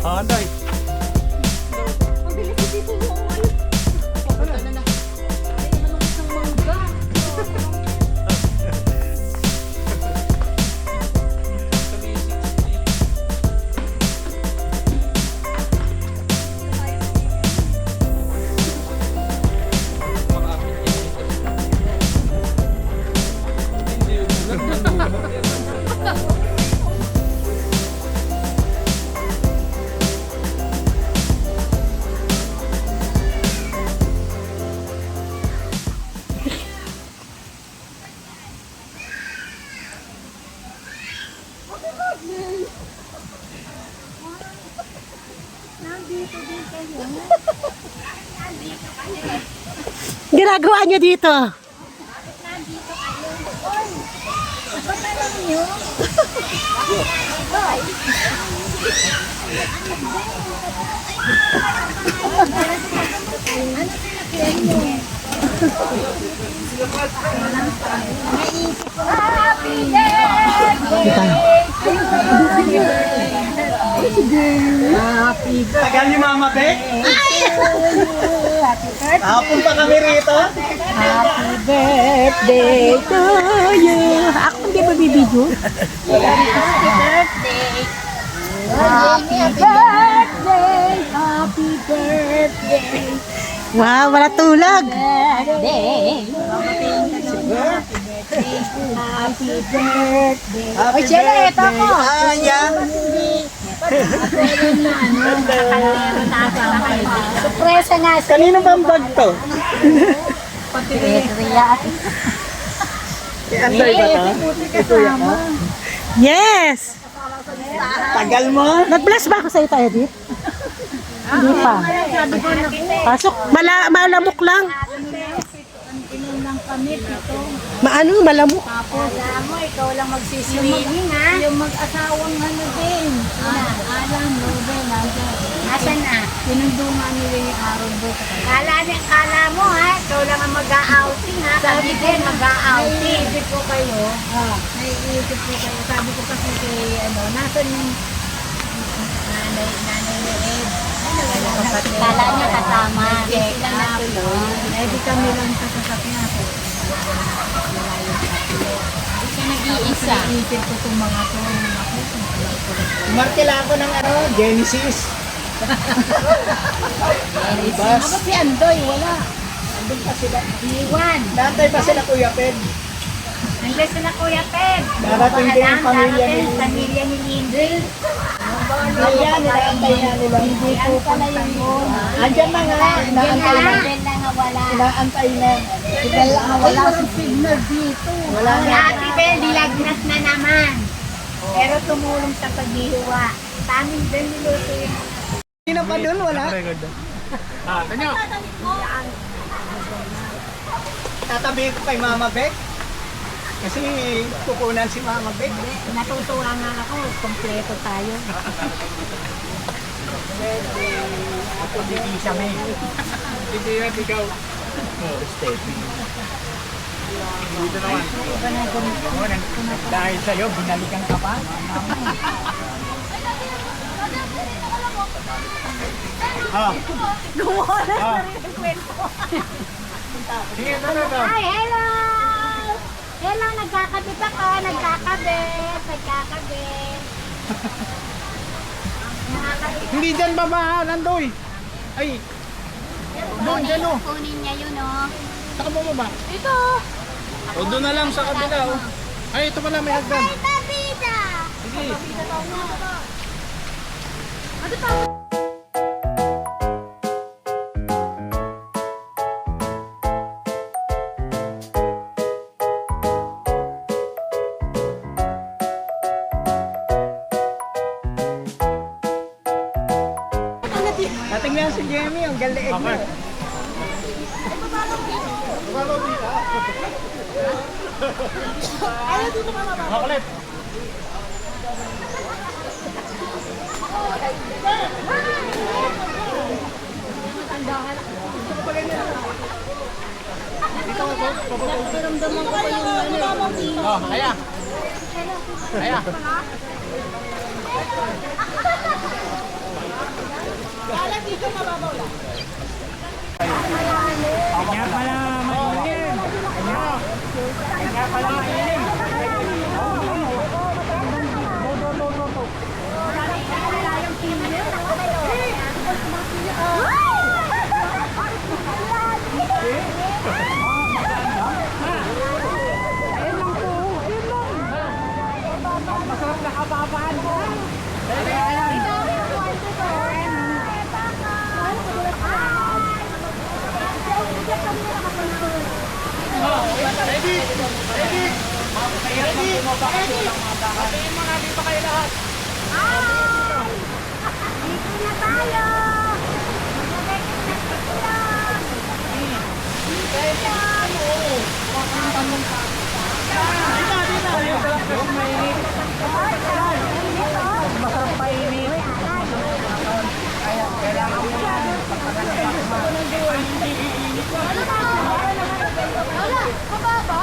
Anday. Ang bilis si Tito mo. Papunta na na. Ay, naman ang isang mangga. Nandito din kayo. Nandito kayo. Ginagawa niyo dito? Nandito kayo. Oy! Ba't alam niyo? Ano sinakyan mo? Naisip ko. Happy birthday! Tagal ni Mama Bek. Happy birthday! Hapon pa kami rito. Happy birthday to you. Ako hindi ba bibidyo? Happy birthday! Happy birthday! Happy birthday! Wow, wala tulag. Birthday! Happy birthday! Happy Oy, Sheila, birthday. eto ako. Yan. Surpresa nga sa Kanino bang bag to? Petria. Si Anday ba to? Ito yan ha? Yes. Tagal mo? Nag-bless ba ako sa ito, Edith? Hindi pa. Pasok. Malamok lang. Inulang kami dito. Maano, malamok. Alam mo, ikaw lang magsiswimming ha? Yung mag-asawang ano din. Alam mo, Ben, asan na? Pinundungan nila yung Aaron Boy. Kala mo ha, ikaw lang ang mag-a-outing ha? Kami din mag-a-outing. Naiisip ko kayo. Naiisip ko kayo. Sabi ko kasi kay, nasan yung nanay ni Ed? Kala niya kasama. Hindi lang natuloy. Eh, di kami lang sa sasakyan. Siya nag-iisa. Iisip ko itong mga to. Markila ako ng Genesis. Bas. Ako si Andoy, wala. Andun pa sila. Iwan. Natay pa sila Kuya Ped. Nandiyan sila Kuya Ped. Darating din yung pamilya ni Pamilya ni Lindel. Ayan, inaantay na nila. Hindi ko pala yun. Andyan na nga. Inaantay na. Lindel na nga wala. Inaantay na. Lindel lang nga wala. Walang signal dito. Wala na. Ate Bel, dilagnas na naman. Pero tumulong sa paghihiwa. Sa amin din niluto yun. Sino pa dun? Wala? Tatabi ko kay Mama Bek. Kasi kukunan si Mama Bek. Natutuwa nga ako. Kompleto tayo. Ako hindi kami. Hindi yan ikaw. Stepping. Dito naman. Dahil sa'yo, binalikan ka pa. Gumawa na rin ang kwento. Sige, ito. Ay, hello! Hello, nagkakabit ako. Nagkakabit. Hindi dyan baba, Nandoy. Ay, doon dyan o. Kunin niya yun, oh. Saka mo ba? Ito. O doon na lang sa kabila o. Ay, ito pala may hagdan. Babida! Sige. Ano pa? Natingnan si Jamie, ang galing mo. Makulit. Naramdaman ko pa yung ano. Oh, kaya. Kaya. Kala dito mababaw lang. Kanya pala mainim. Kanya pala mainim. Masarap na kababaan mo. Ready! Ready! Ready! Patiin mo natin pa kayo lahat. Dito na tayo! Masarap pa init. Kaya kailangan mo yan. Wala! Kababa!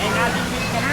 Ay, nalimit ka na.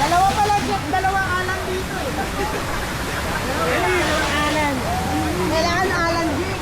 Dalawa pala, Jeff. Dalawa alang dito eh. Alan. Kailangan alan, Jeff.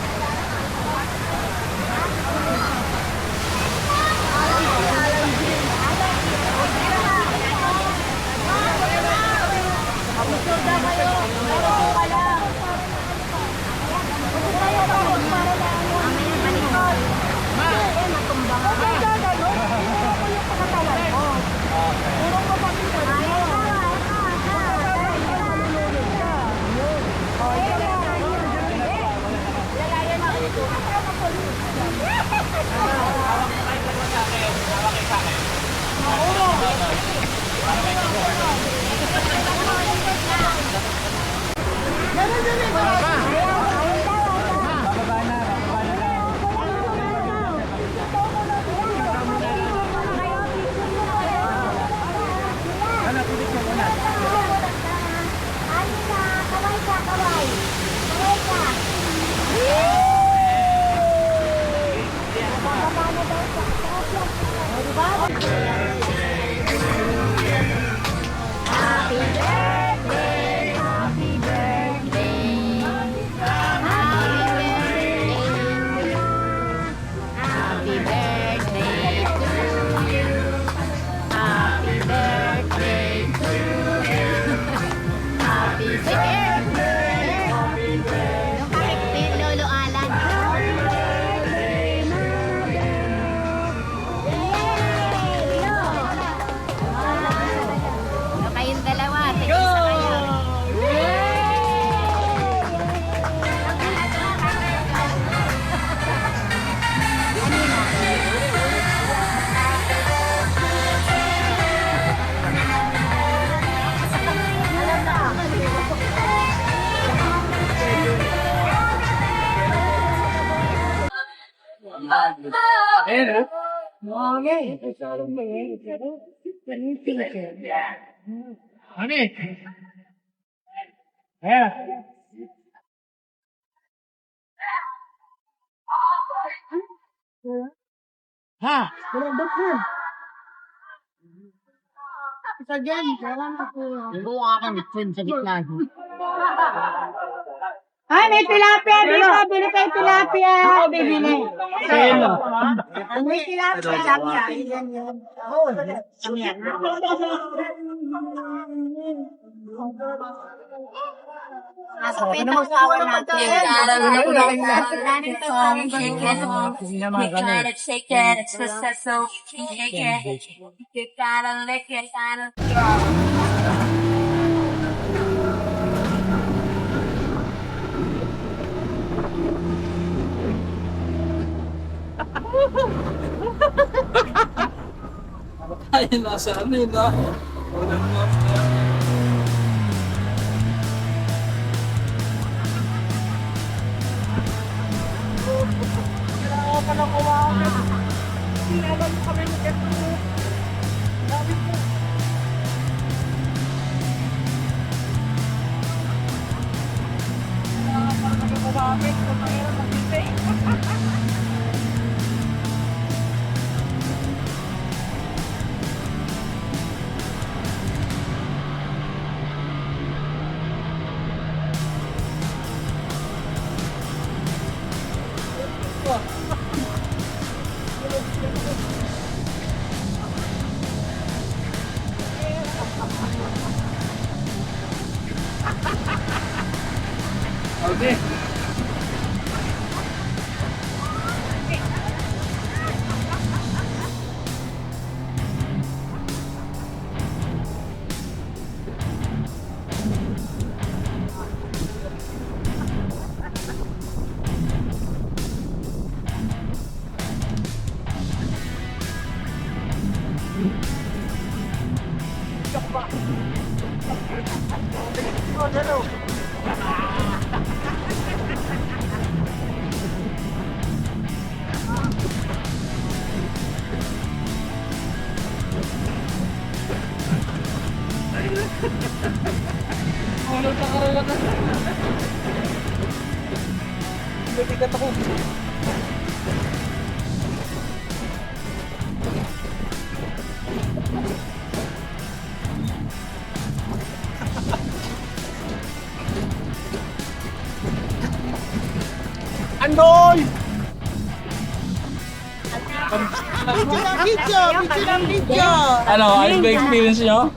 Lolo Alan. Kayong dalawa, tig-isa kayo. Ay, may tilapia dito. Bili kayo tilapia. Bibili. May tilapia. Ano mag-awa natin? Shake it, it's successful. Shake it, you gotta lick it, gotta. Ay, nasa ano yun ah. Walang map na. Okay. Bibigat ako. Andoy! Video. Ano, ayos ba experience nyo?